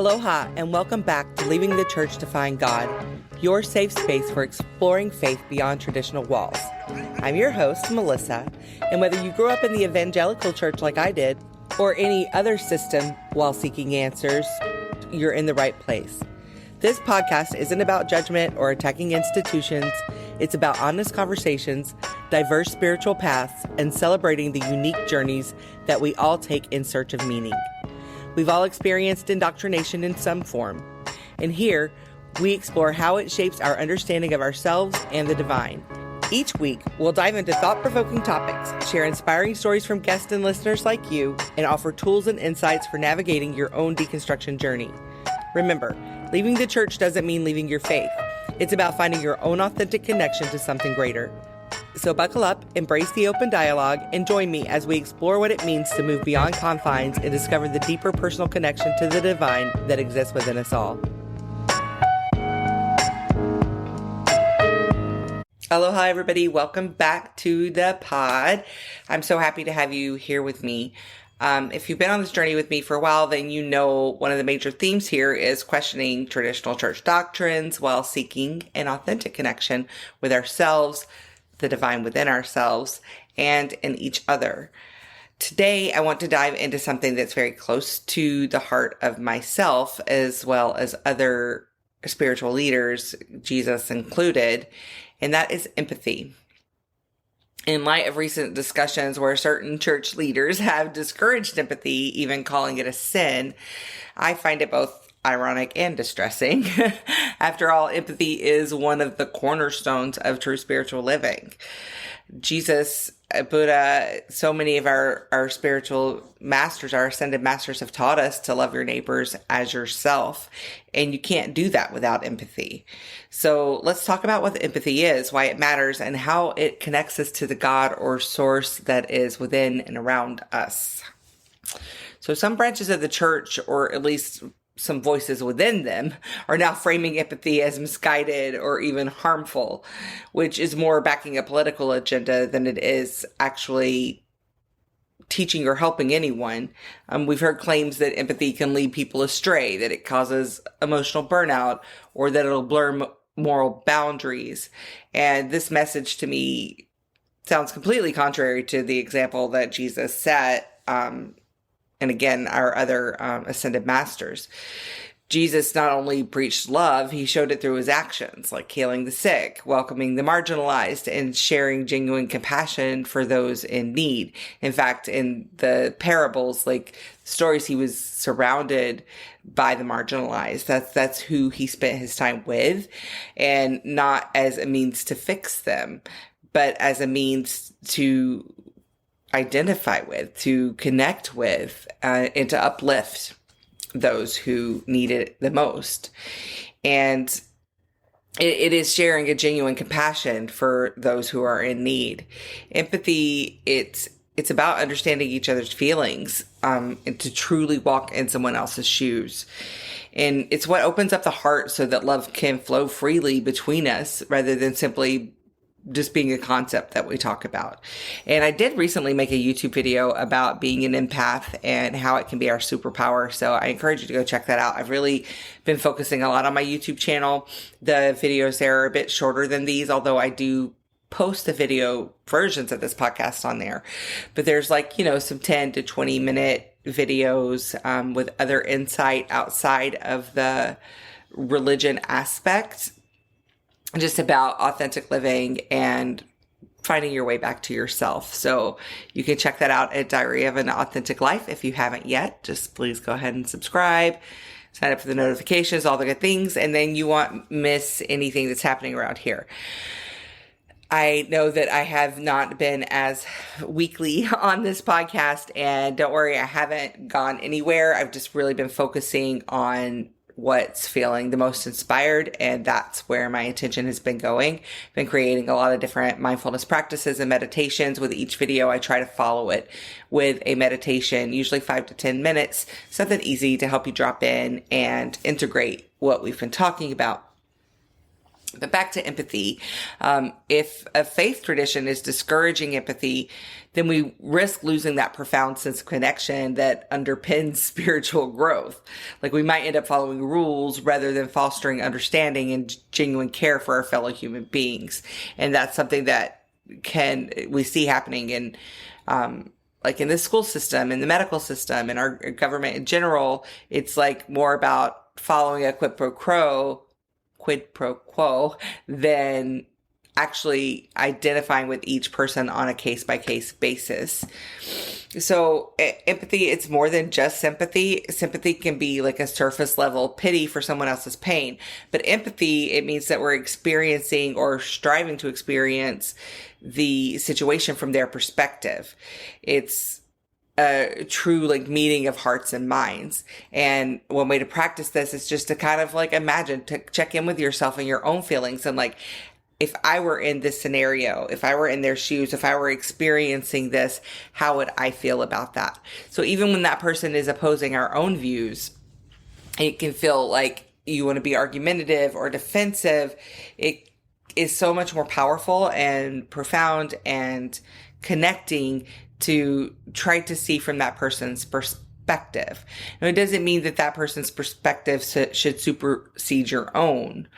Aloha, and welcome back to Leaving the Church to Find God, your safe space for exploring faith beyond traditional walls. I'm your host, Melissa, and whether you grew up in the evangelical church like I did, or any other system while seeking answers, you're in the right place. This podcast isn't about judgment or attacking institutions. It's about honest conversations, diverse spiritual paths, and celebrating the unique journeys that we all take in search of meaning. We've all experienced indoctrination in some form, and here we explore how it shapes our understanding of ourselves and the divine. Each week, we'll dive into thought-provoking topics, share inspiring stories from guests and listeners like you, and offer tools and insights for navigating your own deconstruction journey. Remember, leaving the church doesn't mean leaving your faith. It's about finding your own authentic connection to something greater. So buckle up, embrace the open dialogue, and join me as we explore what it means to move beyond confines and discover the deeper personal connection to the divine that exists within us all. Aloha, everybody. Welcome back to the pod. I'm so happy to have you here with me. If you've been on this journey with me for a while, then you know one of the major themes here is questioning traditional church doctrines while seeking an authentic connection with ourselves, the divine within ourselves, and in each other. Today, I want to dive into something that's very close to the heart of myself, as well as other spiritual leaders, Jesus included, and that is empathy. In light of recent discussions where certain church leaders have discouraged empathy, even calling it a sin, I find it both ironic and distressing. After all, empathy is one of the cornerstones of true spiritual living. Jesus, Buddha, so many of our spiritual masters, our ascended masters, have taught us to love your neighbors as yourself. And you can't do that without empathy. So let's talk about what empathy is, why it matters, and how it connects us to the God or source that is within and around us. So some branches of the church, or at least some voices within them, are now framing empathy as misguided or even harmful, which is more backing a political agenda than it is actually teaching or helping anyone. We've heard claims that empathy can lead people astray, that it causes emotional burnout, or that it'll blur moral boundaries. And this message to me sounds completely contrary to the example that Jesus set, and again, our other ascended masters. Jesus not only preached love, he showed it through his actions, like healing the sick, welcoming the marginalized, and sharing genuine compassion for those in need. In fact, in the parables, like stories, he was surrounded by the marginalized. That's who he spent his time with, and not as a means to fix them, but as a means to identify with, to connect with, and to uplift those who need it the most. And it is sharing a genuine compassion for those who are in need. Empathy, it's about understanding each other's feelings, and to truly walk in someone else's shoes. And it's what opens up the heart so that love can flow freely between us, rather than simply just being a concept that we talk about. And I did recently make a YouTube video about being an empath and how it can be our superpower. So I encourage you to go check that out. I've really been focusing a lot on my YouTube channel. The videos there are a bit shorter than these, although I do post the video versions of this podcast on there. But there's some 10 to 20 minute videos with other insight outside of the religion aspect, just about authentic living and finding your way back to yourself. So you can check that out at Diary of an Authentic Life. If you haven't yet, just please go ahead and subscribe, sign up for the notifications, all the good things, and then you won't miss anything that's happening around here. I know that I have not been as weekly on this podcast, and don't worry, I haven't gone anywhere. I've just really been focusing on what's feeling the most inspired, and that's where my attention has been going. I've been creating a lot of different mindfulness practices and meditations. With each video, I try to follow it with a meditation, usually 5 to 10 minutes, something easy to help you drop in and integrate what we've been talking about. But back to empathy. If a faith tradition is discouraging empathy, then we risk losing that profound sense of connection that underpins spiritual growth. Like we might end up following rules rather than fostering understanding and genuine care for our fellow human beings. And that's something that we see happening in, like in the school system, in the medical system, in our government in general. It's like more about following a quid pro quo than actually identifying with each person on a case-by-case basis. So empathy, it's more than just sympathy. Sympathy can be like a surface level pity for someone else's pain. But empathy, it means that we're experiencing or striving to experience the situation from their perspective. It's a true like meeting of hearts and minds. And one way to practice this is just to kind of like imagine, to check in with yourself and your own feelings. And like, if I were in this scenario, if I were in their shoes, if I were experiencing this, how would I feel about that? So even when that person is opposing our own views, it can feel like you want to be argumentative or defensive. It is so much more powerful and profound and connecting to try to see from that person's perspective. Now, it doesn't mean that that person's perspective should supersede your own.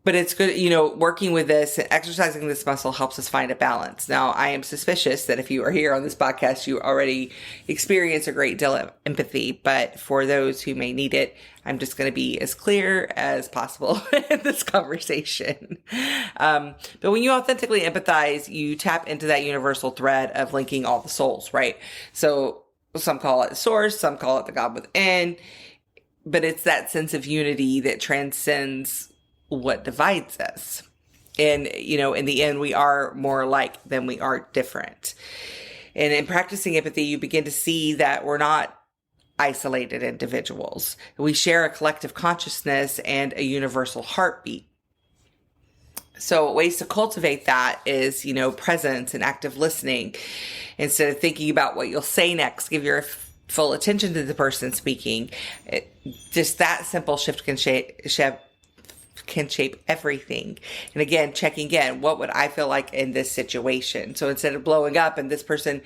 But it's good, working with this and exercising this muscle helps us find a balance. Now, I am suspicious that if you are here on this podcast, you already experience a great deal of empathy. But for those who may need it, I'm just going to be as clear as possible in this conversation. But when you authentically empathize, you tap into that universal thread of linking all the souls, right? So some call it source, some call it the God within. But it's that sense of unity that transcends what divides us. And, in the end, we are more alike than we are different. And in practicing empathy, you begin to see that we're not isolated individuals. We share a collective consciousness and a universal heartbeat. So ways to cultivate that is, presence and active listening. Instead of thinking about what you'll say next, give your full attention to the person speaking. Just that simple shift can shape everything. And again, checking in, what would I feel like in this situation? So instead of blowing up and this person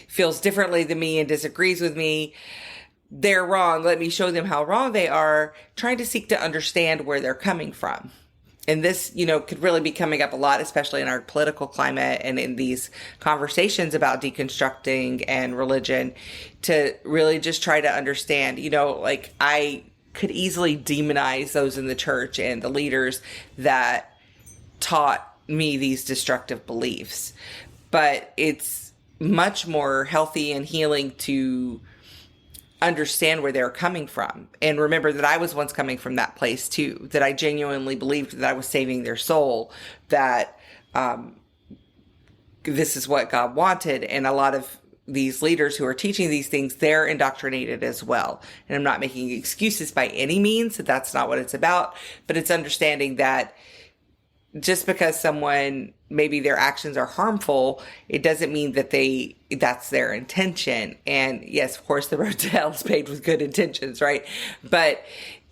feels differently than me and disagrees with me, they're wrong, let me show them how wrong they are, trying to seek to understand where they're coming from. And this, could really be coming up a lot, especially in our political climate and in these conversations about deconstructing and religion, to really just try to understand, I could easily demonize those in the church and the leaders that taught me these destructive beliefs. But it's much more healthy and healing to understand where they're coming from. And remember that I was once coming from that place too, that I genuinely believed that I was saving their soul, that this is what God wanted. And a lot of these leaders who are teaching these things, they're indoctrinated as well. And I'm not making excuses by any means. That's not what it's about. But it's understanding that just because someone, maybe their actions are harmful, it doesn't mean that that's their intention. And yes, of course, the road to hell is paved with good intentions, right? But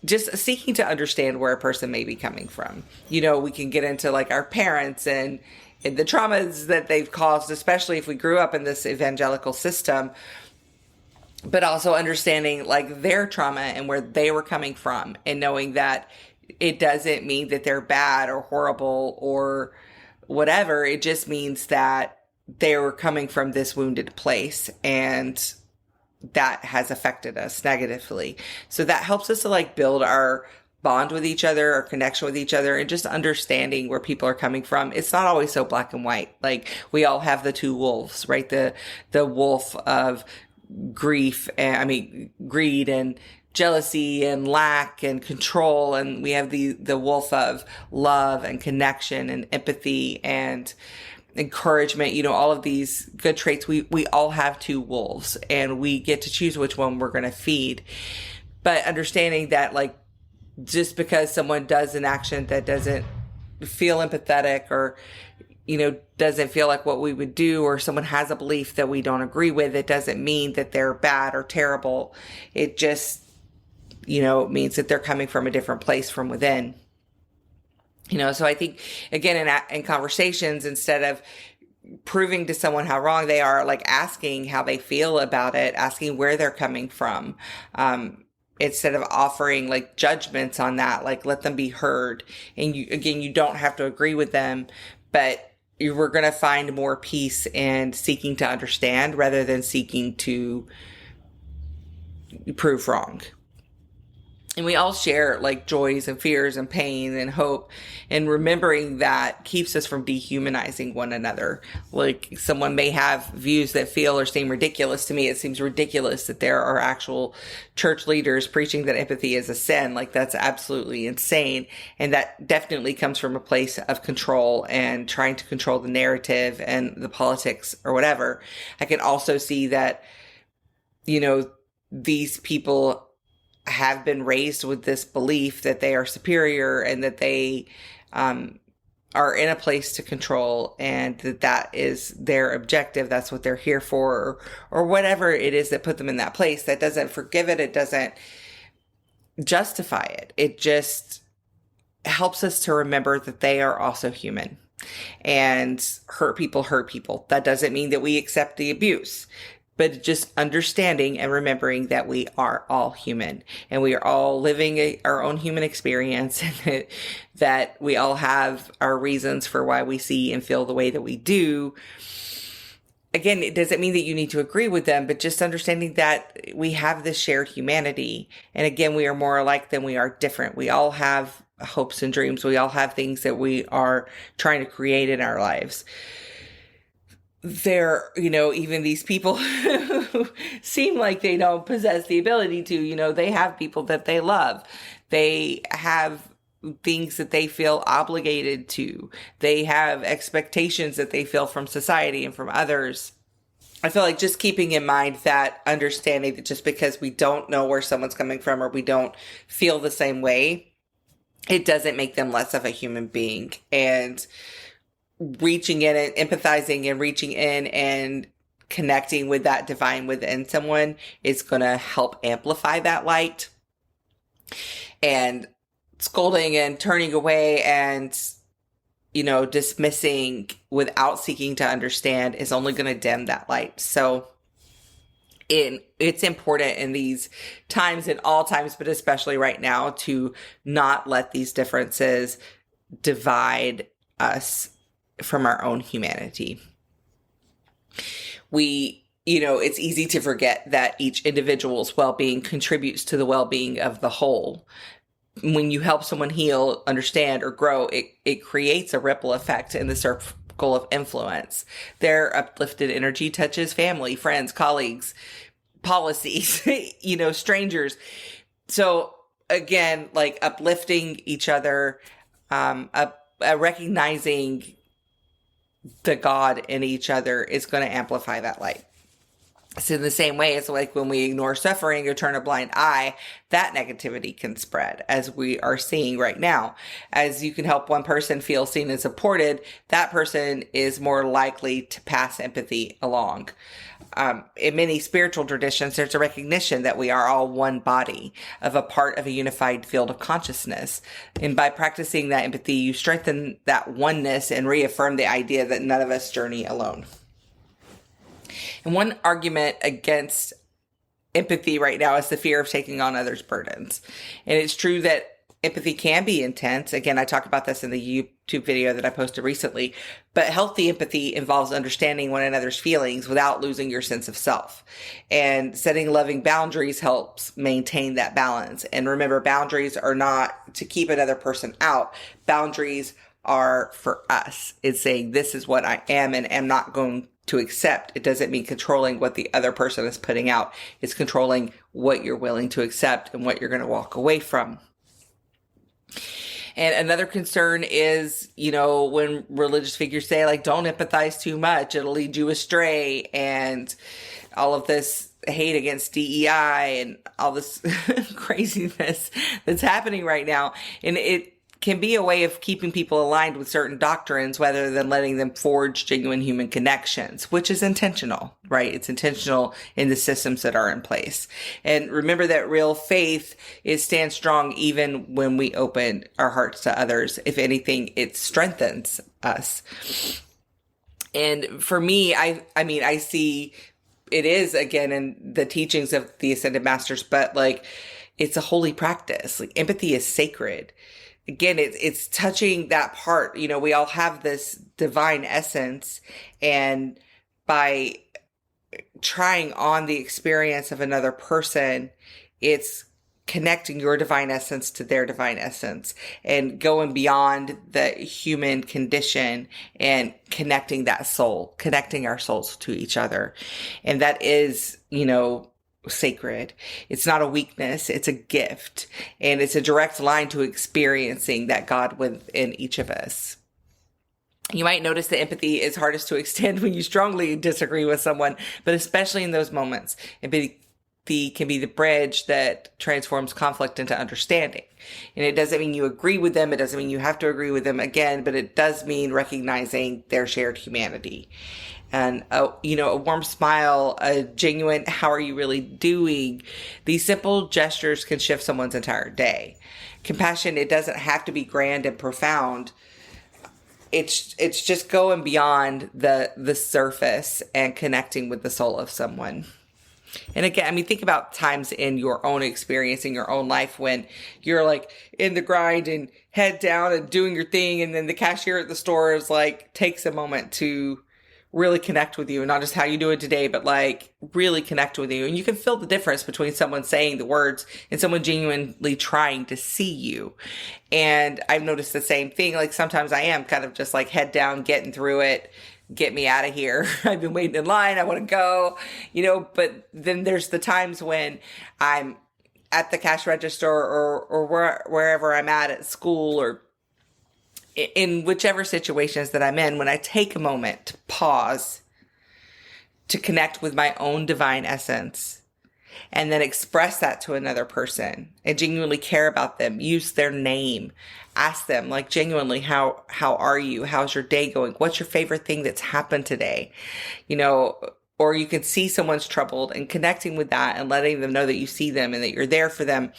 just seeking to understand where a person may be coming from. We can get into like our parents and the traumas that they've caused, especially if we grew up in this evangelical system, but also understanding like their trauma and where they were coming from, and knowing that it doesn't mean that they're bad or horrible or whatever. It just means that they were coming from this wounded place, and that has affected us negatively. So that helps us to like build our bond with each other, our connection with each other, and just understanding where people are coming from. It's not always so black and white. Like we all have the two wolves, right? The wolf of greed and jealousy and lack and control. And we have the wolf of love and connection and empathy and encouragement, all of these good traits. We all have two wolves, and we get to choose which one we're going to feed. But understanding that like, just because someone does an action that doesn't feel empathetic or, doesn't feel like what we would do, or someone has a belief that we don't agree with, it doesn't mean that they're bad or terrible. It just, means that they're coming from a different place from within. So I think, again, in conversations, instead of proving to someone how wrong they are, like asking how they feel about it, asking where they're coming from, instead of offering like judgments on that, like let them be heard. And you don't have to agree with them, but we're going to find more peace in seeking to understand rather than seeking to prove wrong. And we all share like joys and fears and pain and hope, and remembering that keeps us from dehumanizing one another. Like, someone may have views that feel or seem ridiculous to me. It seems ridiculous that there are actual church leaders preaching that empathy is a sin. Like, that's absolutely insane. And that definitely comes from a place of control and trying to control the narrative and the politics or whatever. I can also see that, these people have been raised with this belief that they are superior and that they are in a place to control, and that is their objective. That's what they're here for, or whatever it is that put them in that place. That doesn't forgive it. It doesn't justify it. It just helps us to remember that they are also human, and hurt people. That doesn't mean that we accept the abuse, but just understanding and remembering that we are all human and we are all living our own human experience, and that we all have our reasons for why we see and feel the way that we do. Again, it doesn't mean that you need to agree with them, but just understanding that we have this shared humanity. And again, we are more alike than we are different. We all have hopes and dreams. We all have things that we are trying to create in our lives. Even these people who seem like they don't possess the ability to, they have people that they love. They have things that they feel obligated to. They have expectations that they feel from society and from others. I feel like just keeping in mind that understanding that just because we don't know where someone's coming from or we don't feel the same way, it doesn't make them less of a human being. And reaching in and empathizing and reaching in and connecting with that divine within someone is going to help amplify that light. And scolding and turning away and, dismissing without seeking to understand is only going to dim that light. So it's important in these times, in all times, but especially right now, to not let these differences divide us from our own humanity. It's easy to forget that each individual's well-being contributes to the well-being of the whole. When you help someone heal, understand, or grow, it creates a ripple effect in the circle of influence. Their uplifted energy touches family, friends, colleagues, policies, strangers. So again, like uplifting each other, recognizing the God in each other is going to amplify that light. So in the same way, it's like when we ignore suffering or turn a blind eye, that negativity can spread, as we are seeing right now. As you can help one person feel seen and supported, that person is more likely to pass empathy along. In many spiritual traditions, there's a recognition that we are all one body, of a part of a unified field of consciousness. And by practicing that empathy, you strengthen that oneness and reaffirm the idea that none of us journey alone. And one argument against empathy right now is the fear of taking on others' burdens. And it's true that empathy can be intense. Again, I talk about this in the YouTube video that I posted recently. But healthy empathy involves understanding one another's feelings without losing your sense of self. And setting loving boundaries helps maintain that balance. And remember, boundaries are not to keep another person out. Boundaries are for us. It's saying, this is what I am and am not going to accept. It doesn't mean controlling what the other person is putting out. It's controlling what you're willing to accept and what you're going to walk away from. And another concern is, when religious figures say, like, don't empathize too much, it'll lead you astray, and all of this hate against DEI and all this craziness that's happening right now. And it can be a way of keeping people aligned with certain doctrines rather than letting them forge genuine human connections, which is intentional, right? It's intentional in the systems that are in place. And remember that real faith stands strong even when we open our hearts to others. If anything, it strengthens us. And for me, I see it is, again, in the teachings of the Ascended Masters, but like, it's a holy practice. Like, empathy is sacred. Again, it's touching that part. You know, we all have this divine essence, and by trying on the experience of another person, it's connecting your divine essence to their divine essence and going beyond the human condition and connecting that soul, connecting our souls to each other. And that is, you know, sacred. It's not a weakness. It's a gift. And it's a direct line to experiencing that God within each of us. You might notice that empathy is hardest to extend when you strongly disagree with someone, but especially in those moments, empathy can be the bridge that transforms conflict into understanding. And it doesn't mean you agree with them. It doesn't mean you have to agree with them again, but it does mean recognizing their shared humanity. And, a warm smile, a genuine, how are you really doing? These simple gestures can shift someone's entire day. Compassion, it doesn't have to be grand and profound. It's just going beyond the surface and connecting with the soul of someone. And again, think about times in your own experience, in your own life, when you're like in the grind and head down and doing your thing. And then the cashier at the store is like, takes a moment to really connect with you, and not just how you do it today, but like really connect with you. And you can feel the difference between someone saying the words and someone genuinely trying to see you. And I've noticed the same thing. Like, sometimes I am kind of just like head down, getting through it. Get me out of here. I've been waiting in line. I want to go, but then there's the times when I'm at the cash register or wherever I'm at school, or in whichever situations that I'm in, when I take a moment to pause, to connect with my own divine essence, and then express that to another person and genuinely care about them, use their name, ask them like genuinely, how are you? How's your day going? What's your favorite thing that's happened today? Or you can see someone's troubled and connecting with that and letting them know that you see them and that you're there for them.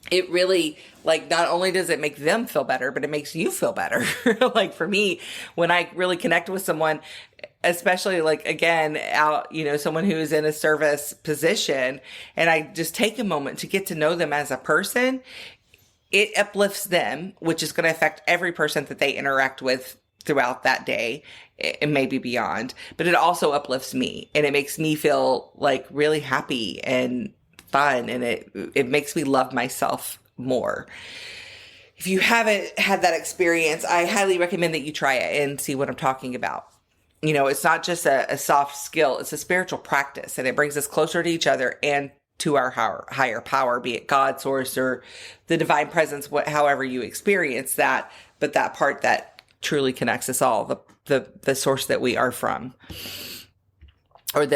It really, like, not only does it make them feel better, but it makes you feel better. Like, for me, when I really connect with someone, especially like, again, out, someone who is in a service position, and I just take a moment to get to know them as a person, it uplifts them, which is going to affect every person that they interact with throughout that day and maybe beyond. But it also uplifts me, and it makes me feel like really happy and fun, and it makes me love myself more. If you haven't had that experience, I highly recommend that you try it and see what I'm talking about. It's not just a soft skill, it's a spiritual practice, and it brings us closer to each other and to our higher power, be it God, source, or the divine presence, however you experience that, but that part that truly connects us all, the source that we are from. Or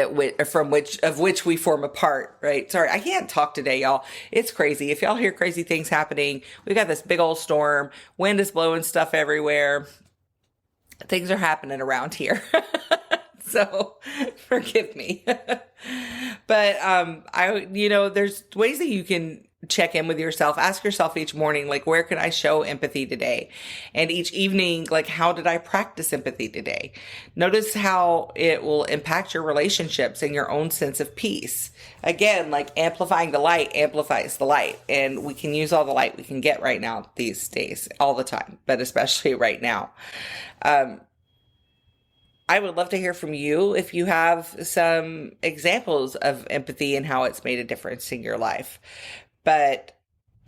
from which we form a part, right? Sorry, I can't talk today, y'all. It's crazy. If y'all hear crazy things happening, we got this big old storm. Wind is blowing stuff everywhere. Things are happening around here. So forgive me. But, there's ways that you can check in with yourself. Ask yourself each morning, like, where can I show empathy today? And each evening, like, how did I practice empathy today? Notice how it will impact your relationships and your own sense of peace. Again, like, amplifying the light amplifies the light. And we can use all the light we can get right now these days, all the time, but especially right now. I would love to hear from you if you have some examples of empathy and how it's made a difference in your life. But,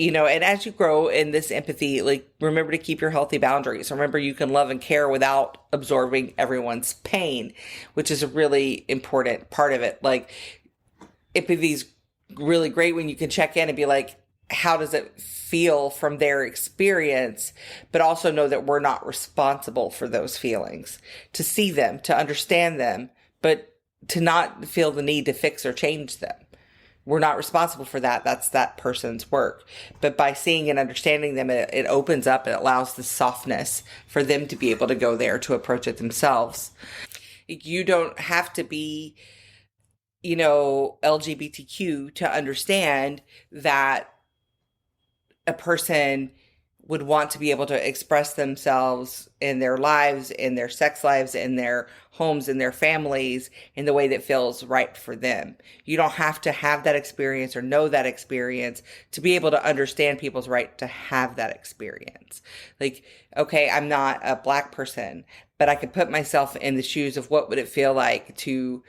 and as you grow in this empathy, like, remember to keep your healthy boundaries. Remember, you can love and care without absorbing everyone's pain, which is a really important part of it. Like, empathy is really great when you can check in and be like, how does it feel from their experience, but also know that we're not responsible for those feelings, to see them, to understand them, but to not feel the need to fix or change them. we're not responsible for that. That's that person's work. But by seeing and understanding them, it opens up, it allows the softness for them to be able to go there to approach it themselves. You don't have to be, LGBTQ to understand that a person would want to be able to express themselves in their lives, in their sex lives, in their homes, in their families, in the way that feels right for them. You don't have to have that experience or know that experience to be able to understand people's right to have that experience. Like, okay, I'm not a Black person, but I could put myself in the shoes of what would it feel like to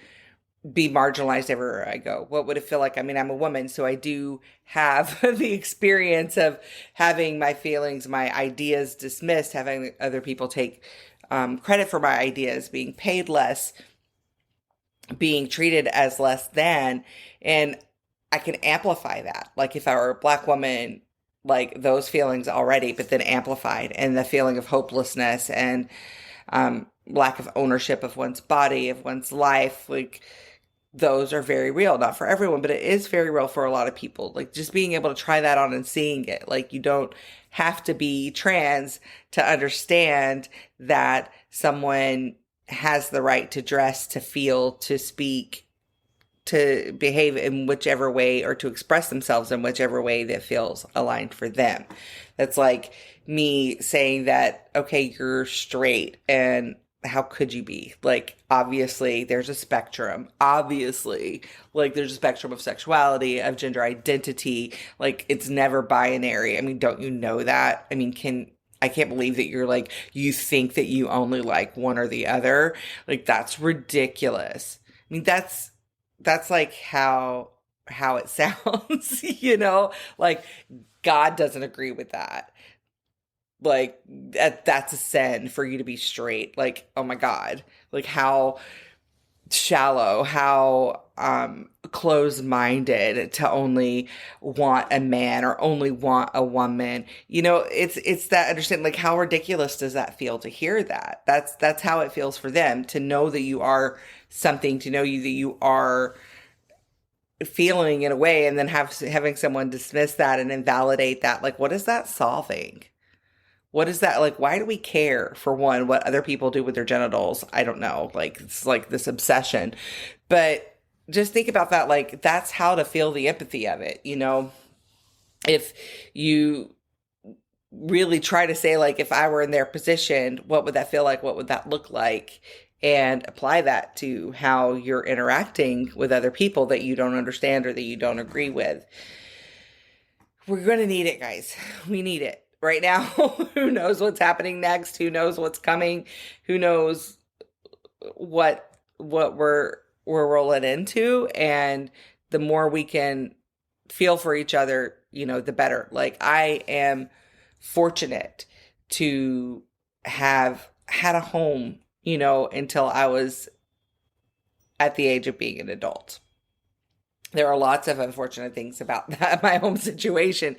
be marginalized everywhere I go. What would it feel like? I mean, I'm a woman, so I do have the experience of having my feelings, my ideas dismissed, having other people take credit for my ideas, being paid less, being treated as less than. And I can amplify that. Like if I were a Black woman, like those feelings already, but then amplified, and the feeling of hopelessness and lack of ownership of one's body, of one's life, like those are very real. Not for everyone, but it is very real for a lot of people. Like just being able to try that on and seeing it. Like you don't have to be trans to understand that someone has the right to dress, to feel, to speak, to behave in whichever way, or to express themselves in whichever way that feels aligned for them. That's like me saying that, okay, you're straight, and how could you be? Like, obviously, there's a spectrum. Obviously, like, there's a spectrum of sexuality, of gender identity. Like, it's never binary. I mean, don't you know that? I mean, I can't believe that you're like, you think that you only like one or the other. Like, that's ridiculous. I mean, that's like how it sounds, Like, God doesn't agree with that. Like that's a sin for you to be straight. Like, oh my God. Like how shallow, how closed-minded to only want a man or only want a woman. It's that understanding, like how ridiculous does that feel to hear that? That's how it feels for them, to know that you are something, to know that you are feeling in a way, and then having someone dismiss that and invalidate that. Like, what is that solving? What is that? Like, why do we care, for one, what other people do with their genitals? I don't know. Like, it's like this obsession. But just think about that. Like, that's how to feel the empathy of it. If you really try to say, like, if I were in their position, what would that feel like? What would that look like? And apply that to how you're interacting with other people that you don't understand or that you don't agree with. We're going to need it, guys. We need it. Right now, who knows what's happening next? Who knows what's coming? Who knows what we're rolling into? And the more we can feel for each other, the better. Like, I am fortunate to have had a home, until I was at the age of being an adult. There are lots of unfortunate things about that, my home situation,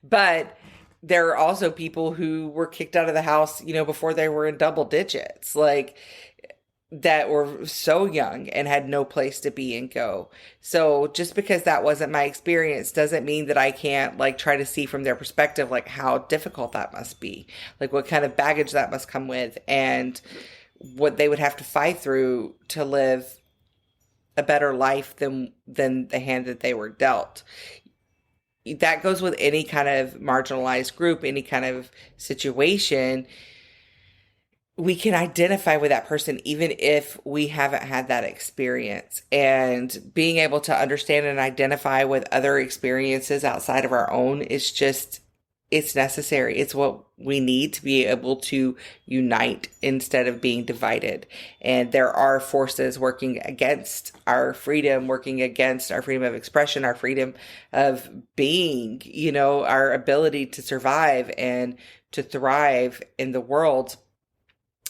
but there are also people who were kicked out of the house, before they were in double digits, like that were so young and had no place to be and go. So just because that wasn't my experience doesn't mean that I can't like try to see from their perspective, like how difficult that must be, like what kind of baggage that must come with, and what they would have to fight through to live a better life than the hand that they were dealt. That goes with any kind of marginalized group, any kind of situation. We can identify with that person even if we haven't had that experience. And being able to understand and identify with other experiences outside of our own is just, it's necessary. It's what we need to be able to unite instead of being divided. And there are forces working against our freedom, working against our freedom of expression, our freedom of being, our ability to survive and to thrive in the world,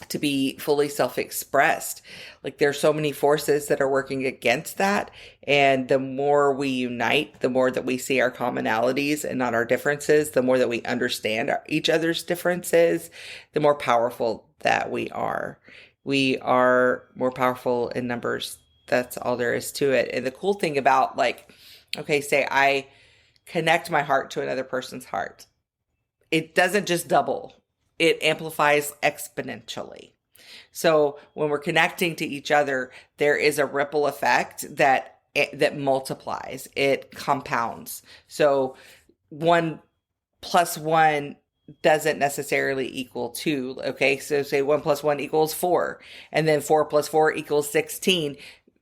to be fully self-expressed. Like, there's so many forces that are working against that. And the more we unite, the more that we see our commonalities and not our differences, the more that we understand each other's differences, the more powerful that we are. We are more powerful in numbers. That's all there is to it. And the cool thing about like Okay, say I connect my heart to another person's heart. It doesn't just double, it amplifies exponentially. So when we're connecting to each other, there is a ripple effect that multiplies, it compounds. So 1 plus 1 doesn't necessarily equal 2. Okay, so say 1 plus 1 equals 4, and then 4 plus 4 equals 16.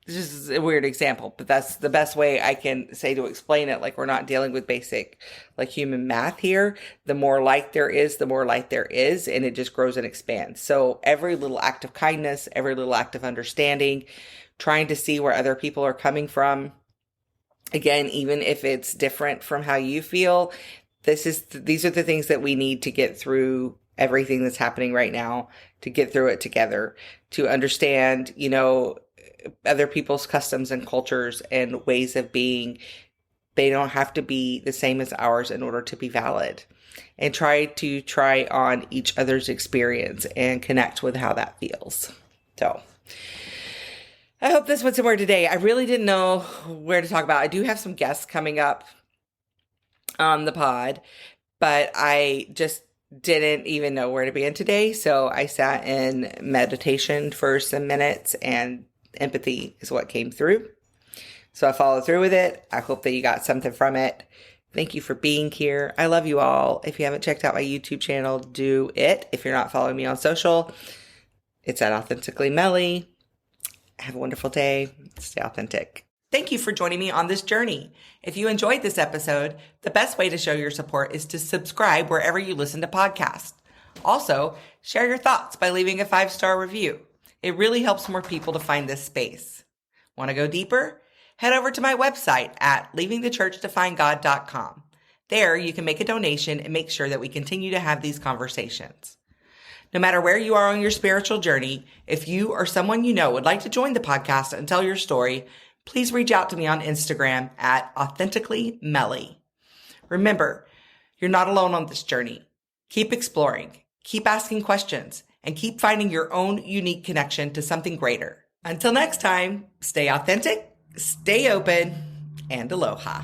This is a weird example, but that's the best way I can say to explain it. Like, we're not dealing with basic like human math here. The more light there is, the more light there is, and it just grows and expands. So every little act of kindness, every little act of understanding, trying to see where other people are coming from. Again, even if it's different from how you feel, these are the things that we need to get through everything that's happening right now, to get through it together, to understand, other people's customs and cultures and ways of being. They don't have to be the same as ours in order to be valid. And try on each other's experience and connect with how that feels. So I hope this went somewhere today. I really didn't know where to talk about. I do have some guests coming up on the pod, but I just didn't even know where to begin today. So I sat in meditation for some minutes, and empathy is what came through. So I followed through with it. I hope that you got something from it. Thank you for being here. I love you all. If you haven't checked out my YouTube channel, do it. If you're not following me on social, it's at Authentically Melly. Have a wonderful day. Stay authentic. Thank you for joining me on this journey. If you enjoyed this episode, the best way to show your support is to subscribe wherever you listen to podcasts. Also, share your thoughts by leaving a 5-star review. It really helps more people to find this space. Want to go deeper? Head over to my website at leavingthechurchtofindgod.com. There, you can make a donation and make sure that we continue to have these conversations. No matter where you are on your spiritual journey, if you or someone you know would like to join the podcast and tell your story, please reach out to me on Instagram at authenticallymelly. Remember, you're not alone on this journey. Keep exploring, keep asking questions, and keep finding your own unique connection to something greater. Until next time, stay authentic, stay open, and aloha.